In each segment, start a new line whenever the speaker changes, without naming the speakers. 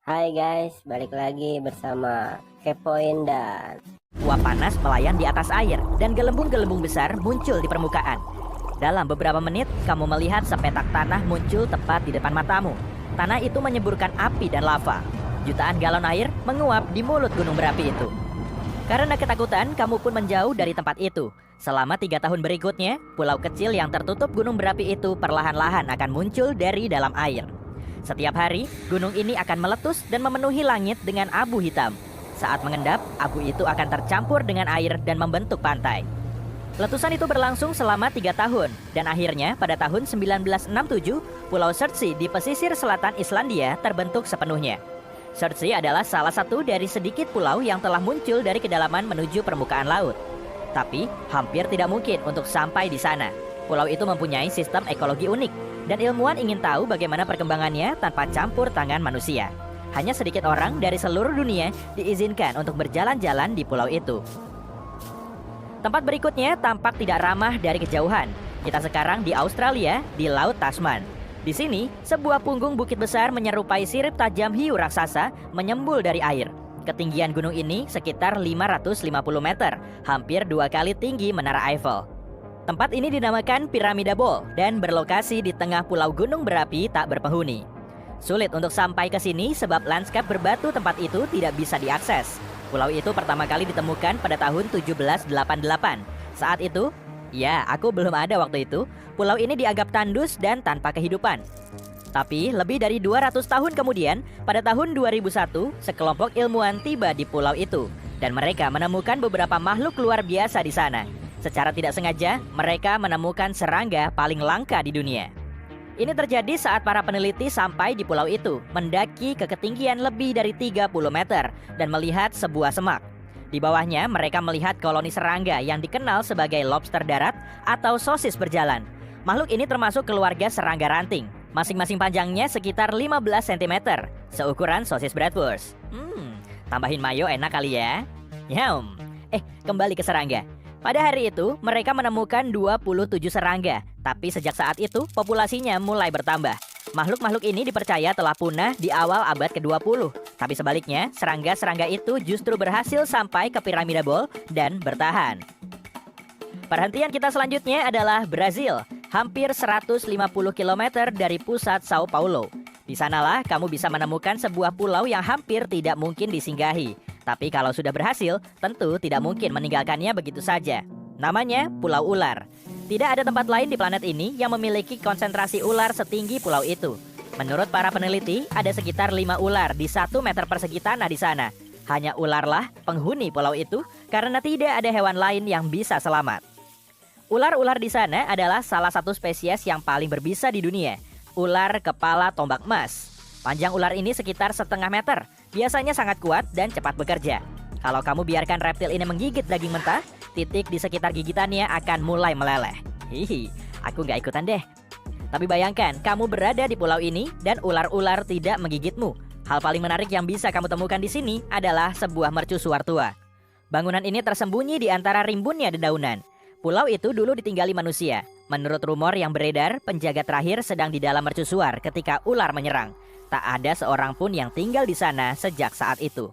Hai guys, balik lagi bersama Kepoin dan
Uap panas melayang di atas air dan gelembung-gelembung besar muncul di permukaan. Dalam beberapa menit, kamu melihat sepetak tanah muncul tepat di depan matamu. Tanah itu menyemburkan api dan lava. Jutaan galon air menguap di mulut gunung berapi itu. Karena ketakutan, kamu pun menjauh dari tempat itu. Selama 3 tahun berikutnya, pulau kecil yang tertutup gunung berapi itu perlahan-lahan akan muncul dari dalam air. Setiap hari, gunung ini akan meletus dan memenuhi langit dengan abu hitam. Saat mengendap, abu itu akan tercampur dengan air dan membentuk pantai. Letusan itu berlangsung selama 3 tahun, dan akhirnya pada tahun 1967, Pulau Surtsey di pesisir selatan Islandia terbentuk sepenuhnya. Surtsey adalah salah satu dari sedikit pulau yang telah muncul dari kedalaman menuju permukaan laut. Tapi, hampir tidak mungkin untuk sampai di sana. Pulau itu mempunyai sistem ekologi unik, dan ilmuwan ingin tahu bagaimana perkembangannya tanpa campur tangan manusia. Hanya sedikit orang dari seluruh dunia diizinkan untuk berjalan-jalan di pulau itu. Tempat berikutnya tampak tidak ramah dari kejauhan. Kita sekarang di Australia, di Laut Tasman. Di sini, sebuah punggung bukit besar menyerupai sirip tajam hiu raksasa menyembul dari air. Ketinggian gunung ini sekitar 550 meter, hampir 2 kali tinggi Menara Eiffel. Tempat ini dinamakan Piramida Ball dan berlokasi di tengah pulau gunung berapi tak berpenghuni. Sulit untuk sampai ke sini sebab lanskap berbatu tempat itu tidak bisa diakses. Pulau itu pertama kali ditemukan pada tahun 1788. Saat itu, ya aku belum ada waktu itu, pulau ini dianggap tandus dan tanpa kehidupan. Tapi lebih dari 200 tahun kemudian, pada tahun 2001, sekelompok ilmuwan tiba di pulau itu dan mereka menemukan beberapa makhluk luar biasa di sana. Secara tidak sengaja, mereka menemukan serangga paling langka di dunia. Ini terjadi saat para peneliti sampai di pulau itu, mendaki ke ketinggian lebih dari 30 meter dan melihat sebuah semak. Di bawahnya, mereka melihat koloni serangga yang dikenal sebagai lobster darat atau sosis berjalan. Makhluk ini termasuk keluarga serangga ranting. Masing-masing panjangnya sekitar 15 cm, seukuran sosis bratwurst. Tambahin mayo enak kali ya. Yum. Kembali ke serangga. Pada hari itu, mereka menemukan 27 serangga, tapi sejak saat itu, populasinya mulai bertambah. Makhluk-makhluk ini dipercaya telah punah di awal abad ke-20. Tapi sebaliknya, serangga-serangga itu justru berhasil sampai ke Piramida Ball dan bertahan. Perhentian kita selanjutnya adalah Brazil, hampir 150 km dari pusat Sao Paulo. Di sanalah kamu bisa menemukan sebuah pulau yang hampir tidak mungkin disinggahi. Tapi kalau sudah berhasil, tentu tidak mungkin meninggalkannya begitu saja. Namanya Pulau Ular. Tidak ada tempat lain di planet ini yang memiliki konsentrasi ular setinggi pulau itu. Menurut para peneliti, ada sekitar 5 ular di 1 meter persegi tanah di sana. Hanya ularlah penghuni pulau itu karena tidak ada hewan lain yang bisa selamat. Ular-ular di sana adalah salah satu spesies yang paling berbisa di dunia. Ular kepala tombak emas. Panjang ular ini sekitar 1,5 meter. Biasanya sangat kuat dan cepat bekerja. Kalau kamu biarkan reptil ini menggigit daging mentah, titik di sekitar gigitannya akan mulai meleleh. Aku nggak ikutan deh. Tapi bayangkan, kamu berada di pulau ini dan ular-ular tidak menggigitmu. Hal paling menarik yang bisa kamu temukan di sini adalah sebuah mercusuar tua. Bangunan ini tersembunyi di antara rimbunnya dedaunan. Pulau itu dulu ditinggali manusia. Menurut rumor yang beredar, penjaga terakhir sedang di dalam mercusuar ketika ular menyerang. Tak ada seorang pun yang tinggal di sana sejak saat itu.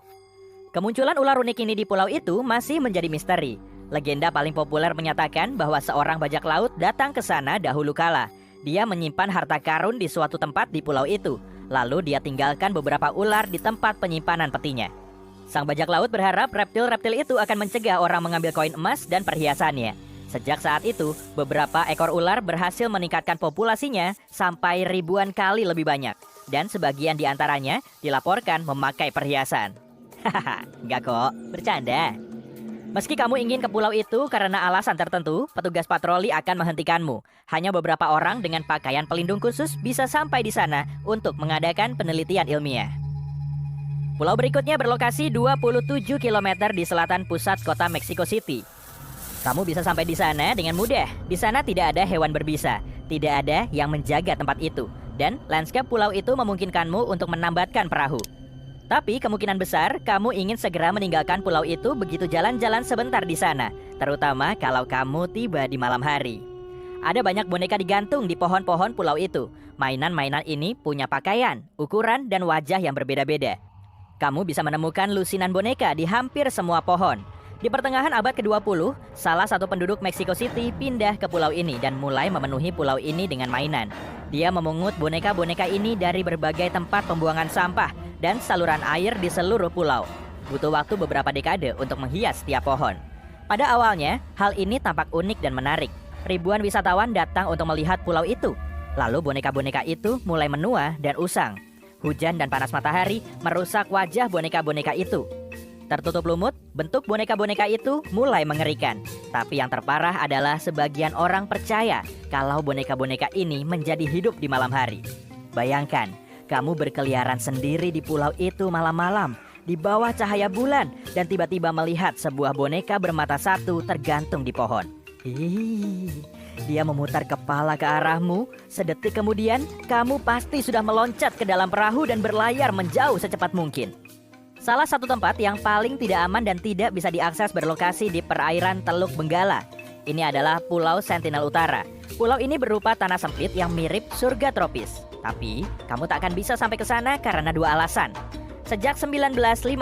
Kemunculan ular unik ini di pulau itu masih menjadi misteri. Legenda paling populer menyatakan bahwa seorang bajak laut datang ke sana dahulu kala. Dia menyimpan harta karun di suatu tempat di pulau itu. Lalu dia tinggalkan beberapa ular di tempat penyimpanan petinya. Sang bajak laut berharap reptil-reptil itu akan mencegah orang mengambil koin emas dan perhiasannya. Sejak saat itu, beberapa ekor ular berhasil meningkatkan populasinya sampai ribuan kali lebih banyak. Dan sebagian di antaranya dilaporkan memakai perhiasan. Hahaha, enggak kok, bercanda. Meski kamu ingin ke pulau itu karena alasan tertentu, petugas patroli akan menghentikanmu. Hanya beberapa orang dengan pakaian pelindung khusus bisa sampai di sana untuk mengadakan penelitian ilmiah. Pulau berikutnya berlokasi 27 km di selatan pusat kota Mexico City. Kamu bisa sampai di sana dengan mudah. Di sana tidak ada hewan berbisa, tidak ada yang menjaga tempat itu. Dan lanskap pulau itu memungkinkanmu untuk menambatkan perahu. Tapi kemungkinan besar kamu ingin segera meninggalkan pulau itu begitu jalan-jalan sebentar di sana, terutama kalau kamu tiba di malam hari. Ada banyak boneka digantung di pohon-pohon pulau itu. Mainan-mainan ini punya pakaian, ukuran, dan wajah yang berbeda-beda. Kamu bisa menemukan lusinan boneka di hampir semua pohon. Di pertengahan abad ke-20, salah satu penduduk Mexico City pindah ke pulau ini dan mulai memenuhi pulau ini dengan mainan. Dia memungut boneka-boneka ini dari berbagai tempat pembuangan sampah dan saluran air di seluruh pulau. Butuh waktu beberapa dekade untuk menghias setiap pohon. Pada awalnya, hal ini tampak unik dan menarik. Ribuan wisatawan datang untuk melihat pulau itu. Lalu boneka-boneka itu mulai menua dan usang. Hujan dan panas matahari merusak wajah boneka-boneka itu. Tertutup lumut, bentuk boneka-boneka itu mulai mengerikan. Tapi yang terparah adalah sebagian orang percaya kalau boneka-boneka ini menjadi hidup di malam hari. Bayangkan, kamu berkeliaran sendiri di pulau itu malam-malam, di bawah cahaya bulan, dan tiba-tiba melihat sebuah boneka bermata satu tergantung di pohon. Dia memutar kepala ke arahmu. Sedetik kemudian, kamu pasti sudah meloncat ke dalam perahu dan berlayar menjauh secepat mungkin. Salah satu tempat yang paling tidak aman dan tidak bisa diakses berlokasi di perairan Teluk Benggala. Ini adalah Pulau Sentinel Utara. Pulau ini berupa tanah sempit yang mirip surga tropis. Tapi, kamu tak akan bisa sampai ke sana karena dua alasan. Sejak 1956,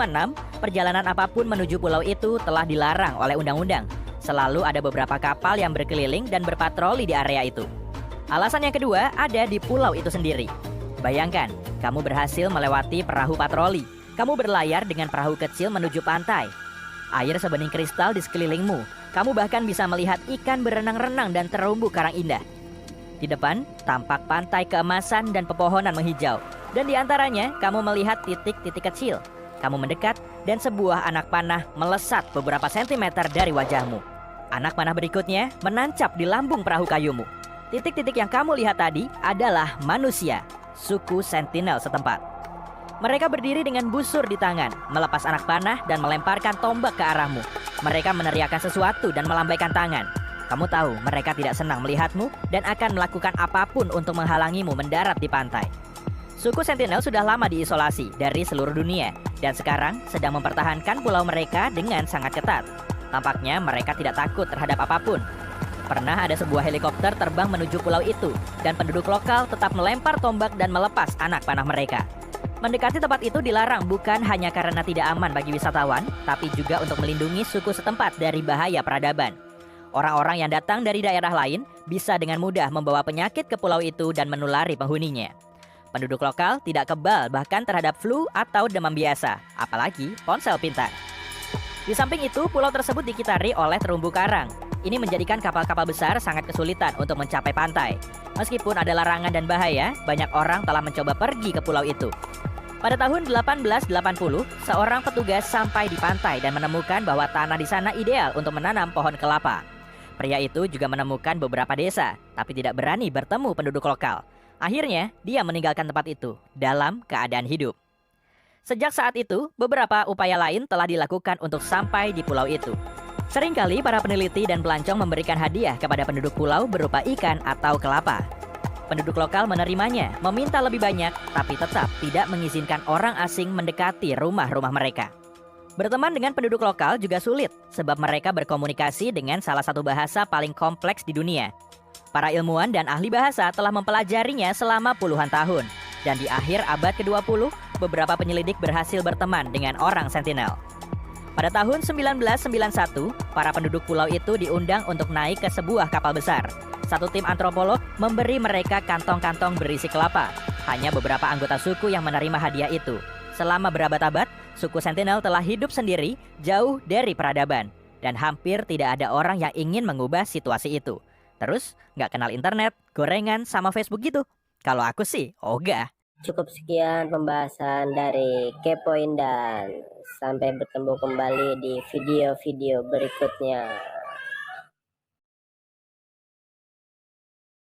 perjalanan apapun menuju pulau itu telah dilarang oleh undang-undang. Selalu ada beberapa kapal yang berkeliling dan berpatroli di area itu. Alasan yang kedua ada di pulau itu sendiri. Bayangkan, kamu berhasil melewati perahu patroli. Kamu berlayar dengan perahu kecil menuju pantai. Air sebening kristal di sekelilingmu. Kamu bahkan bisa melihat ikan berenang-renang dan terumbu karang indah. Di depan, tampak pantai keemasan dan pepohonan menghijau. Dan di antaranya, kamu melihat titik-titik kecil. Kamu mendekat, dan sebuah anak panah melesat beberapa sentimeter dari wajahmu. Anak panah berikutnya menancap di lambung perahu kayumu. Titik-titik yang kamu lihat tadi adalah manusia, suku Sentinel setempat. Mereka berdiri dengan busur di tangan, melepas anak panah dan melemparkan tombak ke arahmu. Mereka meneriakkan sesuatu dan melambaikan tangan. Kamu tahu mereka tidak senang melihatmu dan akan melakukan apapun untuk menghalangimu mendarat di pantai. Suku Sentinel sudah lama diisolasi dari seluruh dunia dan sekarang sedang mempertahankan pulau mereka dengan sangat ketat. Tampaknya mereka tidak takut terhadap apapun. Pernah ada sebuah helikopter terbang menuju pulau itu dan penduduk lokal tetap melempar tombak dan melepas anak panah mereka. Mendekati tempat itu dilarang bukan hanya karena tidak aman bagi wisatawan, tapi juga untuk melindungi suku setempat dari bahaya peradaban. Orang-orang yang datang dari daerah lain bisa dengan mudah membawa penyakit ke pulau itu dan menulari penghuninya. Penduduk lokal tidak kebal bahkan terhadap flu atau demam biasa, apalagi ponsel pintar. Di samping itu, pulau tersebut dikitari oleh terumbu karang. Ini menjadikan kapal-kapal besar sangat kesulitan untuk mencapai pantai. Meskipun ada larangan dan bahaya, banyak orang telah mencoba pergi ke pulau itu. Pada tahun 1880, seorang petugas sampai di pantai dan menemukan bahwa tanah di sana ideal untuk menanam pohon kelapa. Pria itu juga menemukan beberapa desa, tapi tidak berani bertemu penduduk lokal. Akhirnya, dia meninggalkan tempat itu dalam keadaan hidup. Sejak saat itu, beberapa upaya lain telah dilakukan untuk sampai di pulau itu. Seringkali para peneliti dan pelancong memberikan hadiah kepada penduduk pulau berupa ikan atau kelapa. Penduduk lokal menerimanya, meminta lebih banyak, tapi tetap tidak mengizinkan orang asing mendekati rumah-rumah mereka. Berteman dengan penduduk lokal juga sulit, sebab mereka berkomunikasi dengan salah satu bahasa paling kompleks di dunia. Para ilmuwan dan ahli bahasa telah mempelajarinya selama puluhan tahun. Dan di akhir abad ke-20, beberapa penyelidik berhasil berteman dengan orang Sentinel. Pada tahun 1991, para penduduk pulau itu diundang untuk naik ke sebuah kapal besar. Satu tim antropolog memberi mereka kantong-kantong berisi kelapa. Hanya beberapa anggota suku yang menerima hadiah itu. Selama berabad-abad, suku Sentinel telah hidup sendiri jauh dari peradaban. Dan hampir tidak ada orang yang ingin mengubah situasi itu. Terus, nggak kenal internet, gorengan, sama Facebook gitu. Kalau aku sih, ogah.
Cukup sekian pembahasan dari Kepoin dan sampai bertemu kembali di video-video berikutnya.